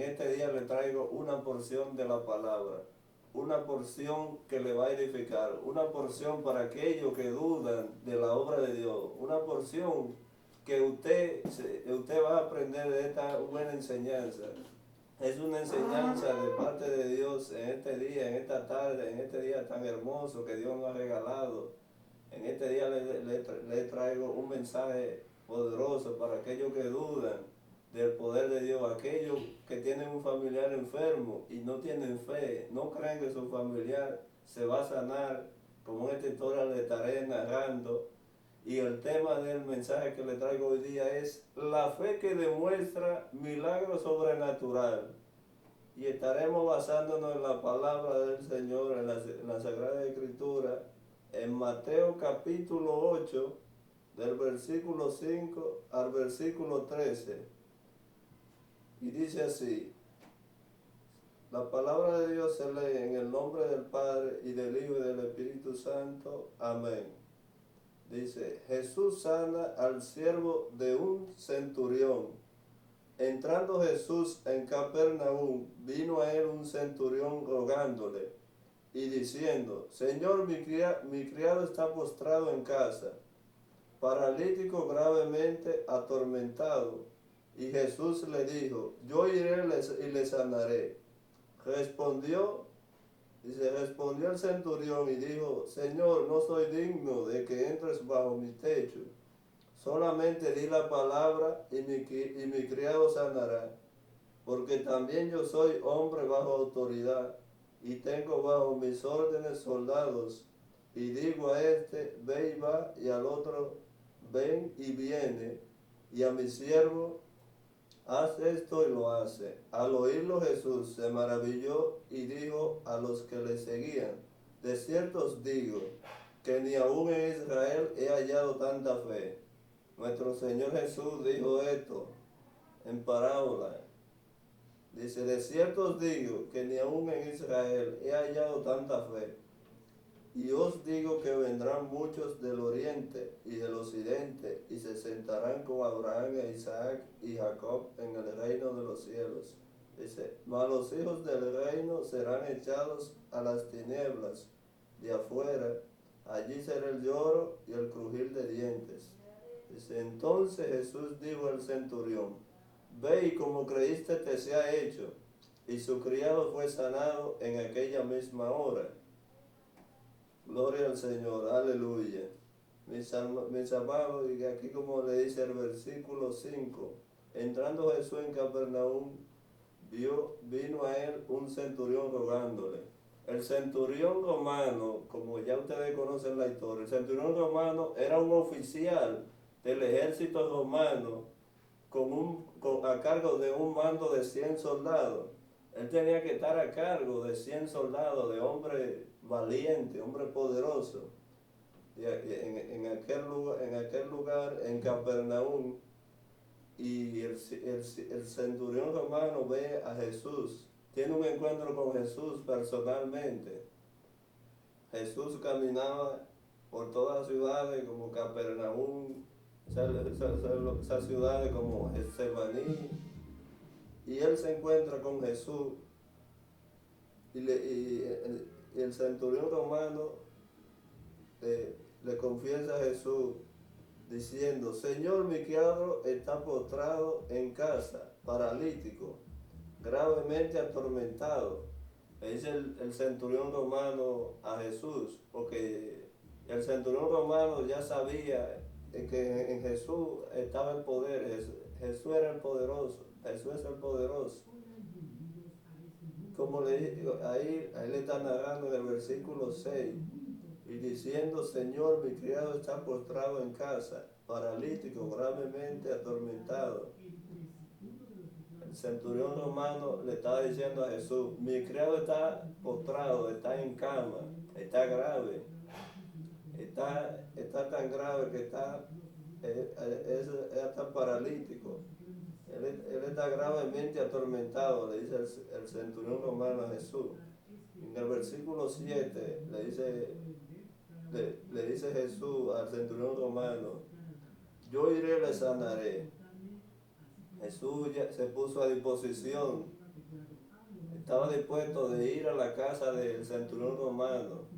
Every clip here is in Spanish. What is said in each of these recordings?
en este día le traigo una porción de la palabra, una porción que le va a edificar, una porción para aquellos que dudan de la obra de Dios, una porción que usted va a aprender de esta buena enseñanza. Es una enseñanza de parte de Dios en este día, en esta tarde, en este día tan hermoso que Dios nos ha regalado. En este día le traigo un mensaje poderoso para aquellos que dudan del poder de Dios, aquellos que tienen un familiar enfermo y no tienen fe, no creen que su familiar se va a sanar, como en esta historia le estaré narrando. Y el tema del mensaje que le traigo hoy día es la fe que demuestra milagro sobrenatural. Y estaremos basándonos en la palabra del Señor, en la Sagrada Escritura, en Mateo capítulo 8, del versículo 5 al versículo 13. Y dice así: la palabra de Dios se lee en el nombre del Padre y del Hijo y del Espíritu Santo. Amén. Dice: Jesús sana al siervo de un centurión. Entrando Jesús en Capernaum, vino a él un centurión rogándole y diciendo: Señor, mi criado está postrado en casa, paralítico gravemente atormentado. Y Jesús le dijo: yo iré y le sanaré. Respondió el centurión y dijo: Señor, no soy digno de que entres bajo mi techo. Solamente di la palabra y mi criado sanará, porque también yo soy hombre bajo autoridad y tengo bajo mis órdenes soldados. Y digo a este: ve y va, y al otro: ven y viene, y a mi siervo: haz esto, y lo hace. Al oírlo Jesús se maravilló y dijo a los que le seguían: de cierto os digo que ni aun en Israel he hallado tanta fe. Nuestro Señor Jesús dijo esto en parábola. Dice: de cierto os digo que ni aun en Israel he hallado tanta fe. Y os digo que vendrán muchos del oriente y del occidente y se sentarán con Abraham e Isaac y Jacob en el reino de los cielos. Dice: mas los hijos del reino serán echados a las tinieblas de afuera, allí será el lloro y el crujir de dientes. Dice: entonces Jesús dijo al centurión: ve, y como creíste te sea hecho. Y su criado fue sanado en aquella misma hora. Gloria al Señor, aleluya. Mis amados, y aquí como le dice el versículo 5, entrando Jesús en Capernaum, vino a él un centurión rogándole. El centurión romano, como ya ustedes conocen la historia, el centurión romano era un oficial del ejército romano a cargo de un mando de 100 soldados. Él tenía que estar a cargo de 100 soldados, de hombre valiente, hombre poderoso. En aquel lugar, en Capernaum, y el centurión romano ve a Jesús, tiene un encuentro con Jesús personalmente. Jesús caminaba por todas las ciudades como Capernaum, esas ciudades como Getsemaní, y él se encuentra con Jesús y el centurión romano le confiesa a Jesús diciendo: Señor, mi criado está postrado en casa, paralítico, gravemente atormentado. Le dice el centurión romano a Jesús, porque el centurión romano ya sabía que en Jesús estaba el poder. Jesús era el poderoso, Jesús es el poderoso. Como ahí le está narrando en el versículo 6, y diciendo: Señor, mi criado está postrado en casa, paralítico, gravemente atormentado. El centurión romano le estaba diciendo a Jesús: mi criado está postrado, está en cama, está grave, está tan grave que está paralítico. Él está gravemente atormentado, le dice el centurión romano a Jesús. En el versículo 7 le dice Jesús al centurión romano: yo iré y le sanaré. Jesús ya se puso a disposición estaba dispuesto de ir a la casa del centurión romano.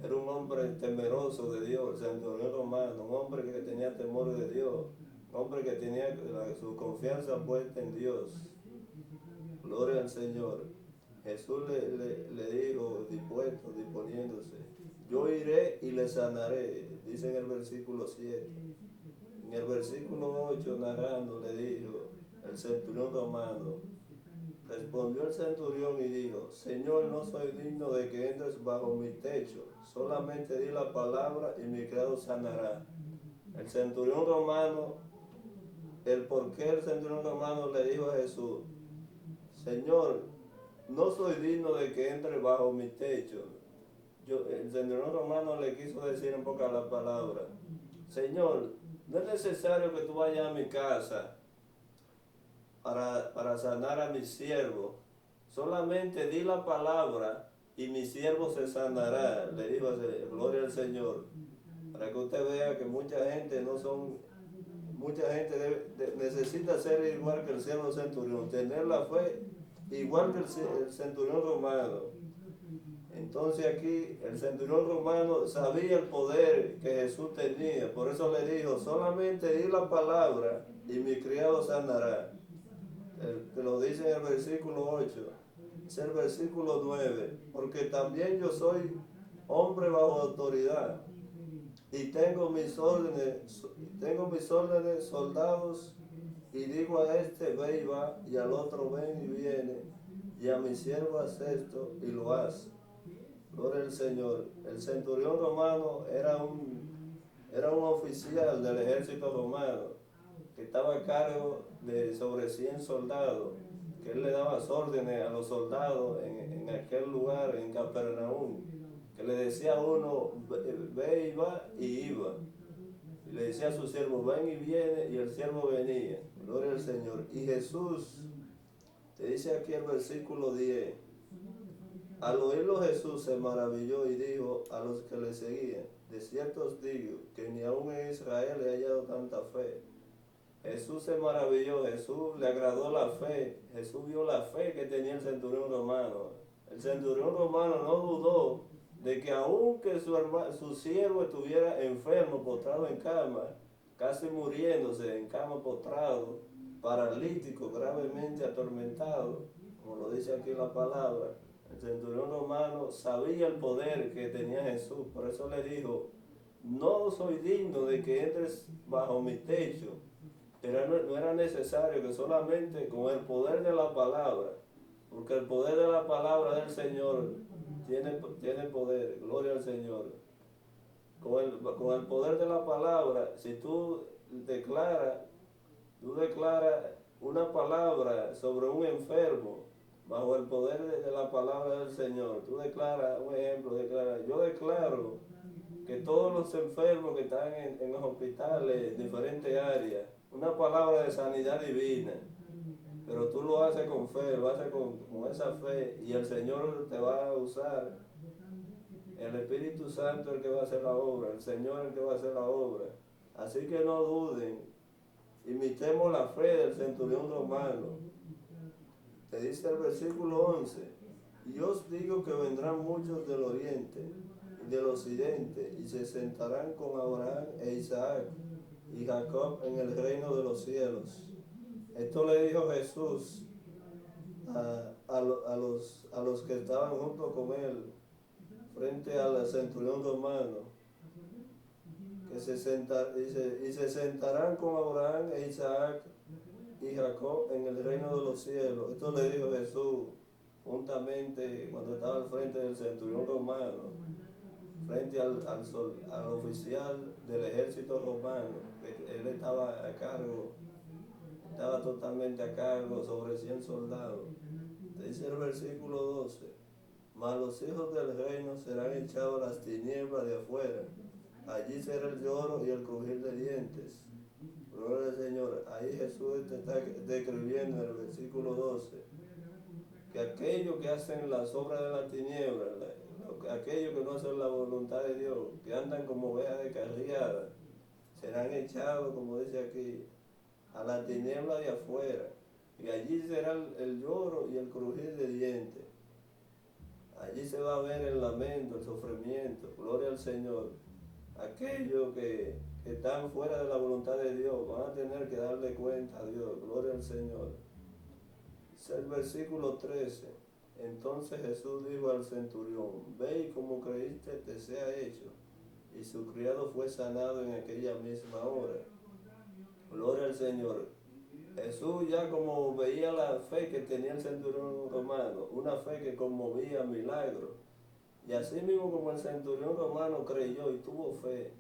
Era un hombre temeroso de Dios, el centurión romano, un hombre que tenía temor de Dios, un hombre que tenía su confianza puesta en Dios. Gloria al Señor. Jesús le dijo, dispuesto, disponiéndose, yo iré y le sanaré, dice en el versículo 7. En el versículo 8, narrando, le dijo el centurión romano, respondió el centurión y dijo, Señor, no soy digno de que entres bajo mi techo, solamente di la palabra y mi criado sanará. El centurión romano, el por qué el centurión romano le dijo a Jesús, Señor, no soy digno de que entre bajo mi techo. El centurión romano le quiso decir en pocas las palabras, Señor, no es necesario que tú vayas a mi casa para sanar a mi siervo. Solamente di la palabra y mi siervo se sanará. Le dijo, gloria al Señor. Para que usted vea que mucha gente necesita ser igual que el siervo centurión, tener la fe igual que el centurión romano. Entonces aquí el centurión romano sabía el poder que Jesús tenía, por eso le dijo, solamente di la palabra y mi criado sanará. Que lo dice en el versículo 8, es el versículo 9, porque también yo soy hombre bajo autoridad y tengo mis órdenes, soldados, y digo a este ve y va, y al otro ven y viene, y a mi siervo haz esto y lo hace. Gloria al Señor. El centurión romano era un oficial del ejército romano que estaba a cargo de sobre 100 soldados, que él le daba órdenes a los soldados en aquel lugar, en Capernaum, que le decía a uno, ve y va, y iba. Y le decía a su siervo, ven y viene, y el siervo venía. Gloria al Señor. Y Jesús, te dice aquí el versículo 10, al oírlo Jesús se maravilló y dijo a los que le seguían, de cierto os digo que ni aun en Israel he hallado tanta fe. Jesús se maravilló, Jesús le agradó la fe, Jesús vio la fe que tenía el centurión romano. El centurión romano no dudó de que aunque su siervo estuviera enfermo, postrado en cama, casi muriéndose en cama postrado, paralítico, gravemente atormentado, como lo dice aquí la palabra, el centurión romano sabía el poder que tenía Jesús, por eso le dijo, no soy digno de que entres bajo mi techo, pero no era necesario que solamente con el poder de la palabra, porque el poder de la palabra del Señor tiene poder, gloria al Señor. Con el poder de la palabra, si tú declaras una palabra sobre un enfermo, bajo el poder de la palabra del Señor, tú declaras, un ejemplo, yo declaro que todos los enfermos que están en los hospitales, en diferentes áreas, una palabra de sanidad divina, pero tú lo haces con fe, lo haces con esa fe, y el Señor te va a usar. El Espíritu Santo es el que va a hacer la obra, el Señor es el que va a hacer la obra. Así que no duden, imitemos la fe del centurión romano. Te dice el versículo 11, y os digo que vendrán muchos del oriente y del occidente, y se sentarán con Abraham e Isaac y Jacob en el reino de los cielos. Esto le dijo Jesús a los que estaban junto con él, frente al centurión romano, que se sentarán con Abraham e Isaac y Jacob en el reino de los cielos. Esto le dijo Jesús juntamente cuando estaba al frente del centurión romano, frente al oficial del ejército romano, que él estaba a cargo, estaba totalmente a cargo sobre 100 soldados. Dice el versículo 12, mas los hijos del reino serán echados a las tinieblas de afuera, allí será el lloro y el crujir de dientes. Gloria al Señor. Ahí Jesús te está describiendo en el versículo 12 que aquellos que hacen las obras de la tiniebla, aquellos que no hacen la voluntad de Dios, que andan como ovejas descarriadas, serán echados, como dice aquí, a la tiniebla de afuera. y allí será el lloro y el crujir de dientes. Allí se va a ver el lamento, el sufrimiento. Gloria al Señor. Aquellos que están fuera de la voluntad de Dios van a tener que darle cuenta a Dios. Gloria al Señor. Es el versículo 13. Entonces Jesús dijo al centurión: ve y como creíste te sea hecho. Y su criado fue sanado en aquella misma hora. Gloria al Señor. Jesús ya como veía la fe que tenía el centurión romano, una fe que conmovía milagros. Y así mismo como el centurión romano creyó y tuvo fe,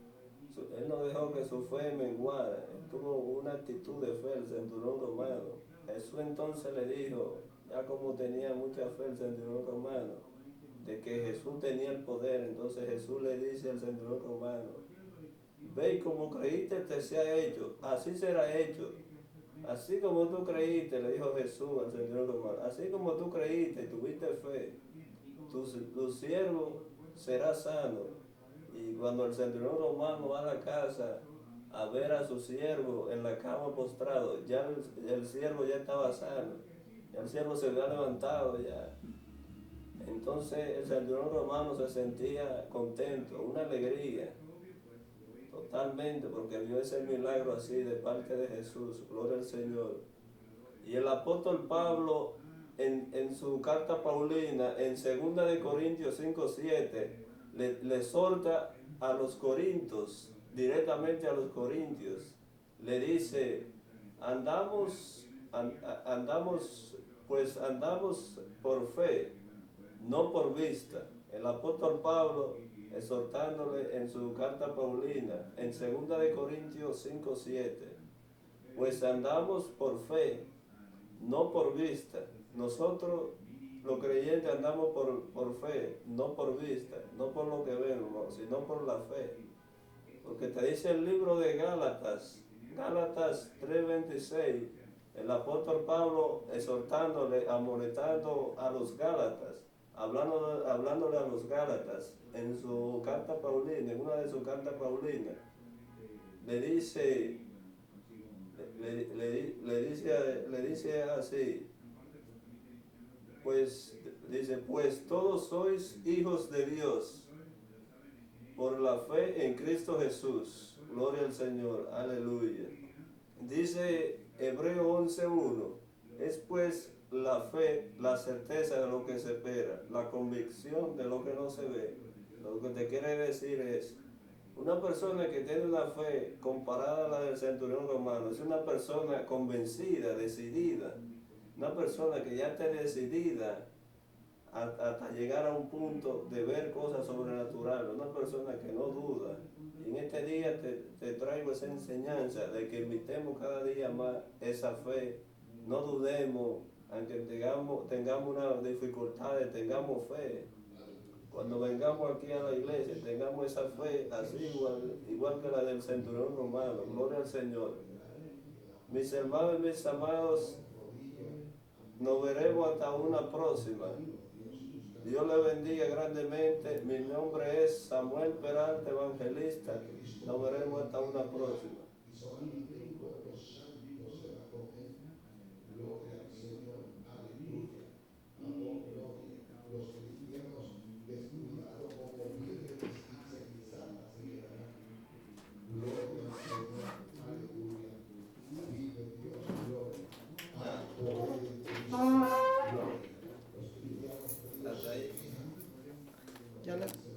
él no dejó que su fe menguara, él tuvo una actitud de fe el centurión romano. Jesús entonces le dijo, ya como tenía mucha fe el centurión romano, de que Jesús tenía el poder, entonces Jesús le dice al centurión romano: ve y como creíste te sea hecho, así será hecho. Así como tú creíste, le dijo Jesús al centurión romano, así como tú creíste y tuviste fe, tu siervo será sano. Y cuando el centurión romano va a la casa a ver a su siervo en la cama postrado, ya el siervo ya estaba sano, ya el siervo se había levantado ya. Entonces el centurión romano se sentía contento, una alegría, totalmente, porque vio ese milagro así de parte de Jesús. Gloria al Señor. Y el apóstol Pablo en su carta paulina, en 2 de Corintios 5:7, le exhorta a los corintios, directamente a los corintios, le dice: andamos por fe, no por vista. El apóstol Pablo exhortándole en su carta paulina, en 2 de Corintios 5:7, pues andamos por fe, no por vista. Nosotros, los creyentes, andamos por fe, no por vista, no por lo que vemos, sino por la fe. Porque te dice el libro de Gálatas 3:26, el apóstol Pablo exhortándole, amonestando a los Gálatas, hablándole a los Gálatas en su carta paulina, en una de sus cartas paulinas, le dice así, pues todos sois hijos de Dios por la fe en Cristo Jesús. Gloria al Señor, aleluya. Dice Hebreo 11:1, es pues la fe, la certeza de lo que se espera, la convicción de lo que no se ve. Lo que te quiere decir es, una persona que tiene una fe comparada a la del centurión romano es una persona convencida, decidida, una persona que ya está decidida hasta llegar a un punto de ver cosas sobrenaturales, una persona que no duda. Y en este día te traigo esa enseñanza de que invitemos cada día más esa fe, no dudemos, aunque tengamos una dificultad, tengamos fe. Cuando vengamos aquí a la iglesia, tengamos esa fe así igual que la del centurión romano. Gloria al Señor. Mis hermanos y mis amados, nos veremos hasta una próxima. Dios le bendiga grandemente. Mi nombre es Samuel Peralta, evangelista. Nos veremos hasta una próxima. Hasta ahí.